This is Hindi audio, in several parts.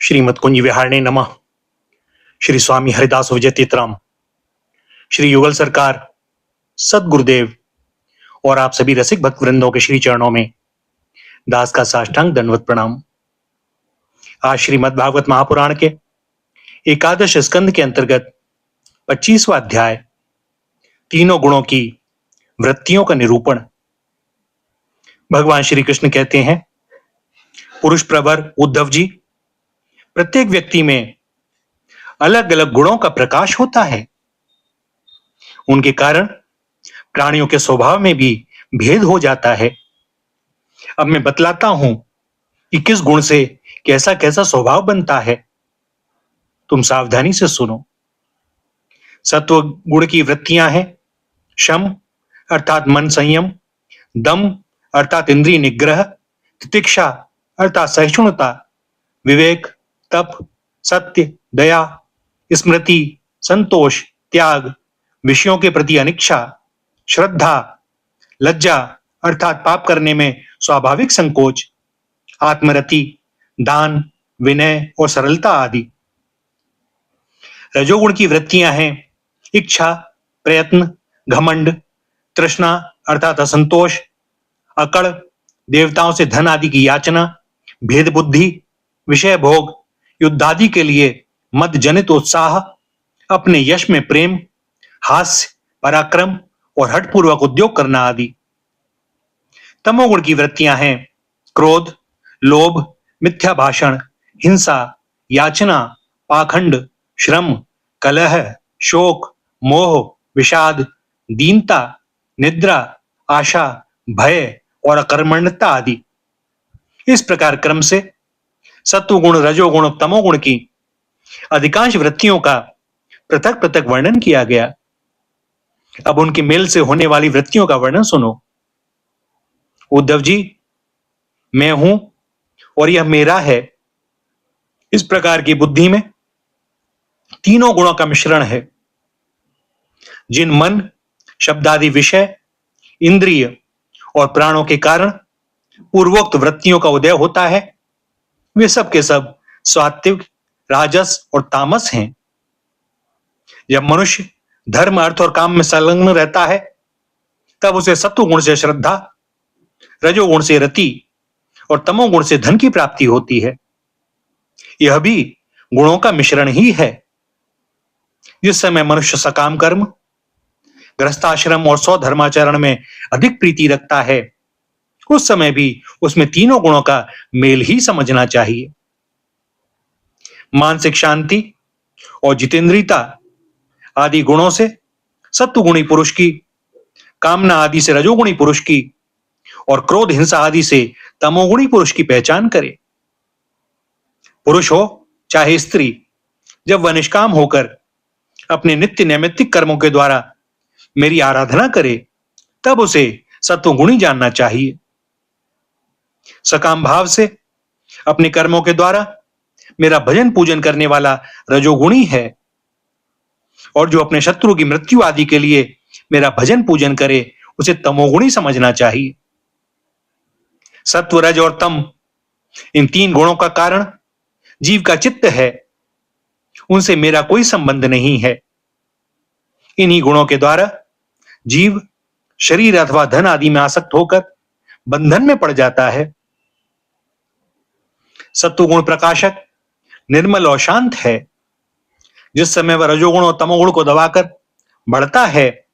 श्रीमद कुंज विहारणे नमः। श्री स्वामी हरिदास विजय तीर्थराम, श्री युगल सरकार, सदगुरुदेव और आप सभी रसिक भक्त वृंदों के श्री चरणों में दास का साष्टांग दंडवत प्रणाम। आज श्रीमद् भागवत महापुराण के एकादश स्कंद के अंतर्गत 25वां अध्याय तीनों गुणों की वृत्तियों का निरूपण। भगवान श्री कृष्ण कहते हैं, पुरुष प्रवर उद्धव जी, प्रत्येक व्यक्ति में अलग अलग गुणों का प्रकाश होता है। उनके कारण प्राणियों के स्वभाव में भी भेद हो जाता है। अब मैं बतलाता हूं कि किस गुण से कैसा कैसा स्वभाव बनता है। तुम सावधानी से सुनो। सत्व गुण की वृत्तियां हैं शम अर्थात मन संयम, दम अर्थात इंद्रिय निग्रह, तितिक्षा अर्थात सहिष्णुता, विवेक, तप, सत्य, दया, स्मृति, संतोष, त्याग, विषयों के प्रति अनिच्छा, श्रद्धा, लज्जा अर्थात पाप करने में स्वाभाविक संकोच, आत्मरति, दान, विनय और सरलता आदि। रजोगुण की वृत्तियां हैं इच्छा, प्रयत्न, घमंड, तृष्णा अर्थात असंतोष, अकड़, देवताओं से धन आदि की याचना, भेद बुद्धि, विषय भोग, युद्धादि के लिए मद जनित उत्साह, अपने यश में प्रेम, हास्य, पराक्रम और हठपूर्वक उद्योग करना आदि। तमोगुण की वृत्तियां हैं क्रोध, लोभ, मिथ्या भाषण, हिंसा, याचना, पाखंड, श्रम, कलह, शोक, मोह, विषाद, दीनता, निद्रा, आशा, भय और अकर्मण्यता आदि। इस प्रकार क्रम से सत्वगुण, रजोगुण, तमोगुण की अधिकांश वृत्तियों का पृथक पृथक वर्णन किया गया। अब उनके मेल से होने वाली वृत्तियों का वर्णन सुनो। उद्धव जी, मैं हूं और यह मेरा है, इस प्रकार की बुद्धि में तीनों गुणों का मिश्रण है। जिन मन, शब्दादि विषय, इंद्रिय और प्राणों के कारण पूर्वोक्त वृत्तियों का उदय होता है, वे सब के सब सात्विक, राजस और तामस हैं। जब मनुष्य धर्म, अर्थ और काम में संलग्न रहता है, तब उसे सत्वगुण से श्रद्धा, रजोगुण से रति और तमोगुण से धन की प्राप्ति होती है। यह भी गुणों का मिश्रण ही है। जिस समय मनुष्य सकाम कर्म, गृहस्थाश्रम और स्वधर्माचरण में अधिक प्रीति रखता है, उस समय भी उसमें तीनों गुणों का मेल ही समझना चाहिए। मानसिक शांति और जितेंद्रियता आदि गुणों से सत्वगुणी पुरुष की, कामना आदि से रजोगुणी पुरुष की और क्रोध, हिंसा आदि से तमोगुणी पुरुष की पहचान करे। पुरुष हो चाहे स्त्री, जब वह निष्काम होकर अपने नित्य नैमित्तिक कर्मों के द्वारा मेरी आराधना करे, तब उसे सत्वगुणी जानना चाहिए। सकाम भाव से अपने कर्मों के द्वारा मेरा भजन पूजन करने वाला रजोगुणी है, और जो अपने शत्रु की मृत्यु आदि के लिए मेरा भजन पूजन करे, उसे तमोगुणी समझना चाहिए। सत्व, रज और तम, इन तीन गुणों का कारण जीव का चित्त है, उनसे मेरा कोई संबंध नहीं है। इन्हीं गुणों के द्वारा जीव शरीर अथवा धन आदि में आसक्त होकर बंधन में पड़ जाता है। सत्वगुण प्रकाशक, निर्मल और शांत है। जिस समय वह रजोगुण और तमोगुण को दबाकर बढ़ता है,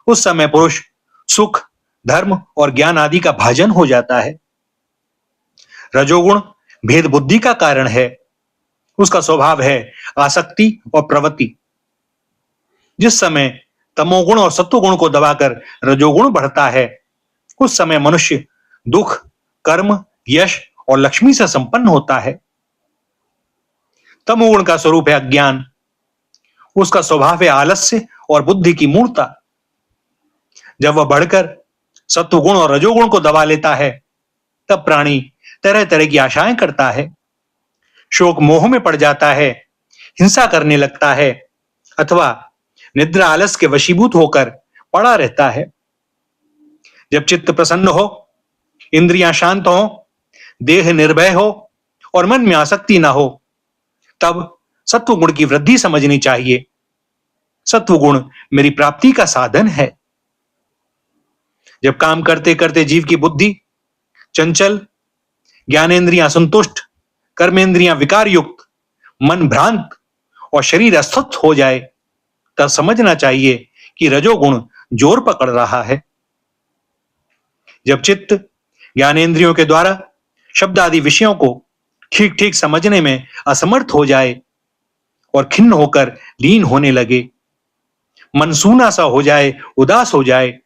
उस समय पुरुष सुख, धर्म और ज्ञान आदि का भाजन हो जाता है। रजोगुण भेद बुद्धि का कारण है। उसका स्वभाव है आसक्ति और प्रवृत्ति। जिस समय तमोगुण और सत्वगुण को दबाकर रजोगुण बढ़ता है, उस समय मनुष्य दुख, कर्म, यश और लक्ष्मी से संपन्न होता है। तमोगुण का स्वरूप है अज्ञान। उसका स्वभाव है आलस्य और बुद्धि की मूर्ता। जब वह बढ़कर सत्वगुण और रजोगुण को दबा लेता है, तब प्राणी तरह तरह की आशाएं करता है, शोक मोह में पड़ जाता है, हिंसा करने लगता है अथवा निद्रा आलस के वशीभूत होकर पड़ा रहता है। जब चित्त प्रसन्न हो, इंद्रियां शांत हो, देह निर्भय हो और मन में आसक्ति ना हो, तब सत्व गुण की वृद्धि समझनी चाहिए। सत्व गुण मेरी प्राप्ति का साधन है। जब काम करते करते जीव की बुद्धि चंचल, ज्ञानेंद्रियां असंतुष्ट, कर्मेंद्रियां विकार युक्त, मन भ्रांत और शरीर अस्वस्थ हो जाए, तब समझना चाहिए कि रजोगुण जोर पकड़ रहा है। जब चित्त ज्ञानेंद्रियों के द्वारा शब्द आदि विषयों को ठीक ठीक समझने में असमर्थ हो जाए और खिन्न होकर लीन होने लगे, मन सूना सा हो जाए, उदास हो जाए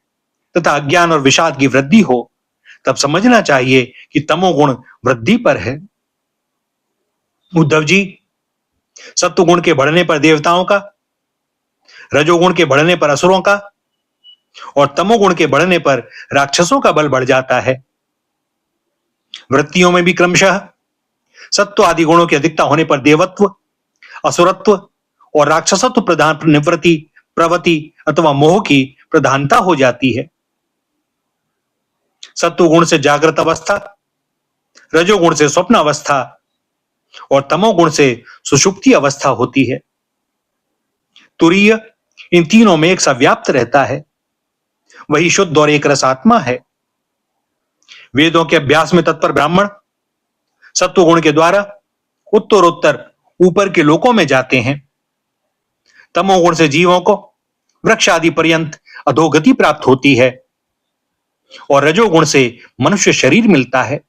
तथा अज्ञान और विषाद की वृद्धि हो, तब समझना चाहिए कि तमोगुण वृद्धि पर है। उद्धव जी, सत्वगुण के बढ़ने पर देवताओं का, रजोगुण के बढ़ने पर असुरों का और तमोगुण के बढ़ने पर राक्षसों का बल बढ़ जाता है। वृत्तियों में भी क्रमशः सत्व आदि गुणों की अधिकता होने पर देवत्व, असुरत्व और राक्षसत्व प्रधान निवृत्ति, प्रवृत्ति अथवा मोह की प्रधानता हो जाती है। सत्व गुण से जागृत अवस्था, रजोगुण से स्वप्न अवस्था और तमोगुण से सुषुप्ति अवस्था होती है। तुरीय इन तीनों में एक सा व्याप्त रहता है। वही शुद्ध और एक रस आत्मा है। वेदों के अभ्यास में तत्पर ब्राह्मण सत्वगुण के द्वारा उत्तरोत्तर ऊपर के लोकों में जाते हैं। तमोगुण से जीवों को वृक्ष आदि पर्यंत अधोगति प्राप्त होती है और रजोगुण से मनुष्य शरीर मिलता है।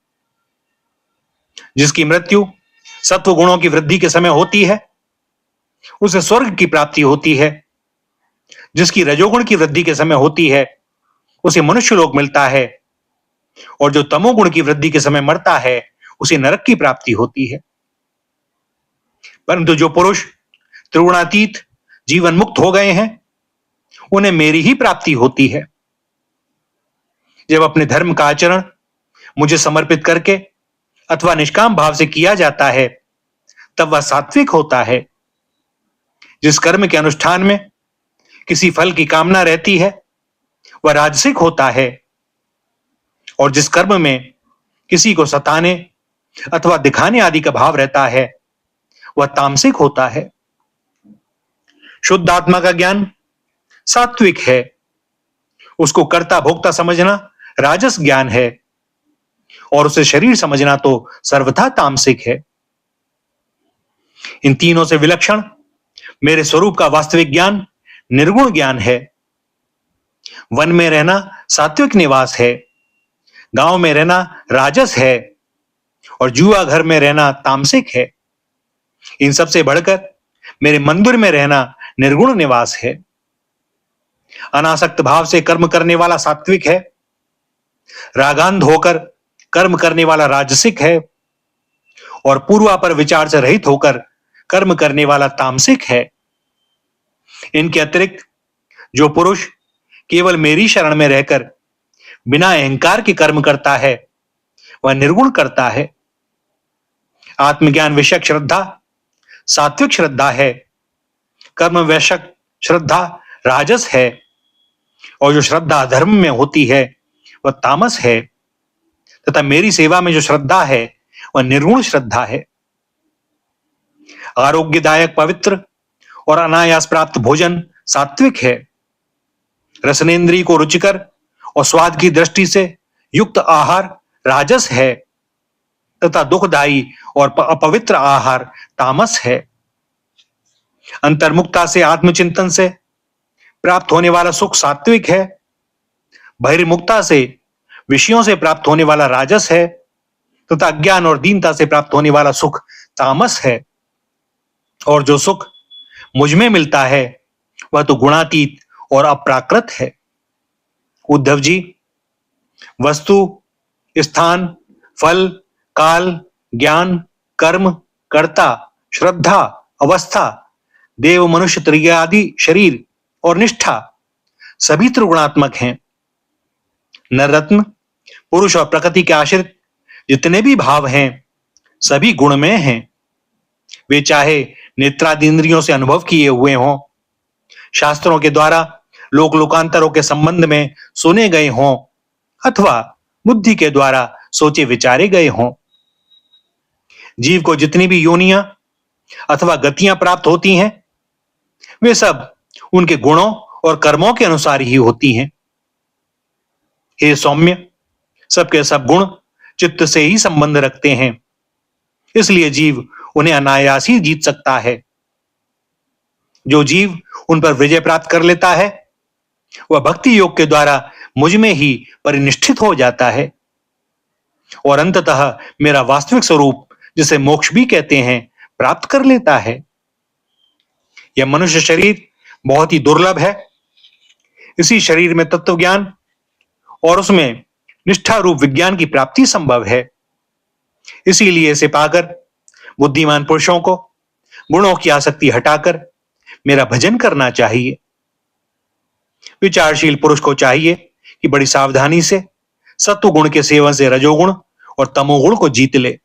जिसकी मृत्यु सत्व गुणों की वृद्धि के समय होती है, उसे स्वर्ग की प्राप्ति होती है। जिसकी रजोगुण की वृद्धि के समय होती है, उसे मनुष्य लोक मिलता है और जो तमोगुण की वृद्धि के समय मरता है, उसे नरक की प्राप्ति होती है। परंतु जो पुरुष त्रिगुणातीत जीवन मुक्त हो गए हैं, उन्हें मेरी ही प्राप्ति होती है। जब अपने धर्म का आचरण मुझे समर्पित करके अथवा निष्काम भाव से किया जाता है, तब वह सात्विक होता है। जिस कर्म के अनुष्ठान में किसी फल की कामना रहती है, वह राजसिक होता है और जिस कर्म में किसी को सताने अथवा दिखाने आदि का भाव रहता है, वह तामसिक होता है। शुद्ध आत्मा का ज्ञान सात्विक है। उसको कर्ता भोक्ता समझना राजस ज्ञान है और उसे शरीर समझना तो सर्वथा तामसिक है। इन तीनों से विलक्षण मेरे स्वरूप का वास्तविक ज्ञान निर्गुण ज्ञान है। वन में रहना सात्विक निवास है, गांव में रहना राजस है और जुआ घर में रहना तामसिक है। इन सबसे बढ़कर मेरे मंदिर में रहना निर्गुण निवास है। अनासक्त भाव से कर्म करने वाला सात्विक है, रागांध होकर कर्म करने वाला राजसिक है और पूर्वापर विचार से रहित होकर कर्म करने वाला तामसिक है। इनके अतिरिक्त जो पुरुष केवल मेरी शरण में रहकर बिना अहंकार के कर्म करता है, वह निर्गुण करता है। आत्मज्ञान विषयक श्रद्धा सात्विक श्रद्धा है, कर्म वैशक श्रद्धा राजस है और जो श्रद्धा धर्म में होती है वह तामस है तथा मेरी सेवा में जो श्रद्धा है वह निर्गुण श्रद्धा है। आरोग्यदायक पवित्र और अनायास प्राप्त भोजन सात्विक है। रसनेन्द्रिय को रुचिकर और स्वाद की दृष्टि से युक्त आहार राजस है तथा दुखदायी और अपवित्र आहार तामस है। अंतर्मुक्ता से आत्मचिंतन से प्राप्त होने वाला सुख सात्विक है। बहिर्मुक्ता से विषयों से प्राप्त होने वाला राजस है तथा अज्ञान और दीनता से प्राप्त होने वाला सुख तामस है। और जो सुख मुझ में मिलता है वह तो गुणातीत और अप्राकृत है। उद्धव जी, वस्तु, स्थान, फल, काल, ज्ञान, कर्म, कर्ता, श्रद्धा, अवस्था, देव मनुष्य त्रिय आदि शरीर और निष्ठा सभी त्रिगुणात्मक हैं। नररत्न, पुरुष और प्रकृति के आश्रित जितने भी भाव हैं, सभी गुणमय हैं। वे चाहे नेत्रादि इंद्रियों से अनुभव किए हुए हों, शास्त्रों के द्वारा लोक लोकांतरों के संबंध में सुने गए हों अथवा बुद्धि के द्वारा सोचे विचारे गए हों। जीव को जितनी भी योनियां अथवा गतियां प्राप्त होती हैं, वे सब उनके गुणों और कर्मों के अनुसार ही होती हैं। हे सौम्य, सबके सब गुण चित्त से ही संबंध रखते हैं, इसलिए जीव उन्हें अनायास ही जीत सकता है। जो जीव उन पर विजय प्राप्त कर लेता है, वह भक्ति योग के द्वारा मुझ में ही परिनिष्ठित हो जाता है और अंततः मेरा वास्तविक स्वरूप, जिसे मोक्ष भी कहते हैं, प्राप्त कर लेता है। यह मनुष्य शरीर बहुत ही दुर्लभ है। इसी शरीर में तत्व ज्ञान और उसमें निष्ठा रूप विज्ञान की प्राप्ति संभव है। इसीलिए इसे पाकर बुद्धिमान पुरुषों को गुणों की आसक्ति हटाकर मेरा भजन करना चाहिए। विचारशील पुरुष को चाहिए कि बड़ी सावधानी से सत्व गुण के सेवन से रजोगुण और तमोगुण को जीत ले,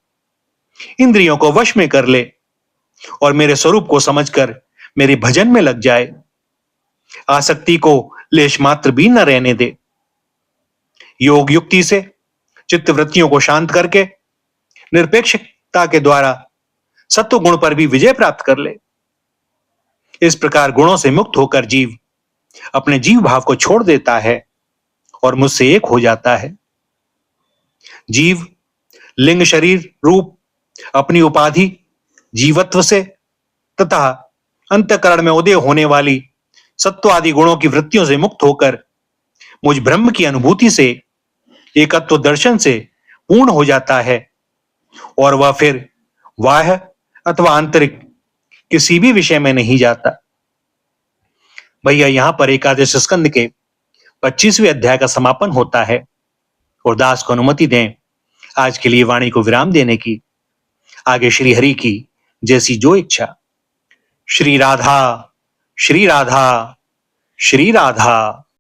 इंद्रियों को वश में कर ले और मेरे स्वरूप को समझकर मेरे भजन में लग जाए। आसक्ति को लेश मात्र भी न रहने दे। योग युक्ति से चित्त वृत्तियों को शांत करके निरपेक्षता के द्वारा सत्व गुण पर भी विजय प्राप्त कर ले। इस प्रकार गुणों से मुक्त होकर जीव अपने जीव भाव को छोड़ देता है और मुझसे एक हो जाता है। जीव लिंग शरीर रूप अपनी उपाधि जीवत्व से तथा अंतःकरण में उदय होने वाली सत्व आदि गुणों की वृत्तियों से मुक्त होकर मुझ ब्रह्म की अनुभूति से, एकत्व दर्शन से पूर्ण हो जाता है और वह फिर बाह्य अथवा आंतरिक किसी भी विषय में नहीं जाता। भैया, यहां पर एकादश स्कंद के 25वें अध्याय का समापन होता है और दास को अनुमति दें आज के लिए वाणी को विराम देने की। आगे श्री हरि की जैसी जो इच्छा। श्री राधा, श्री राधा, श्री राधा।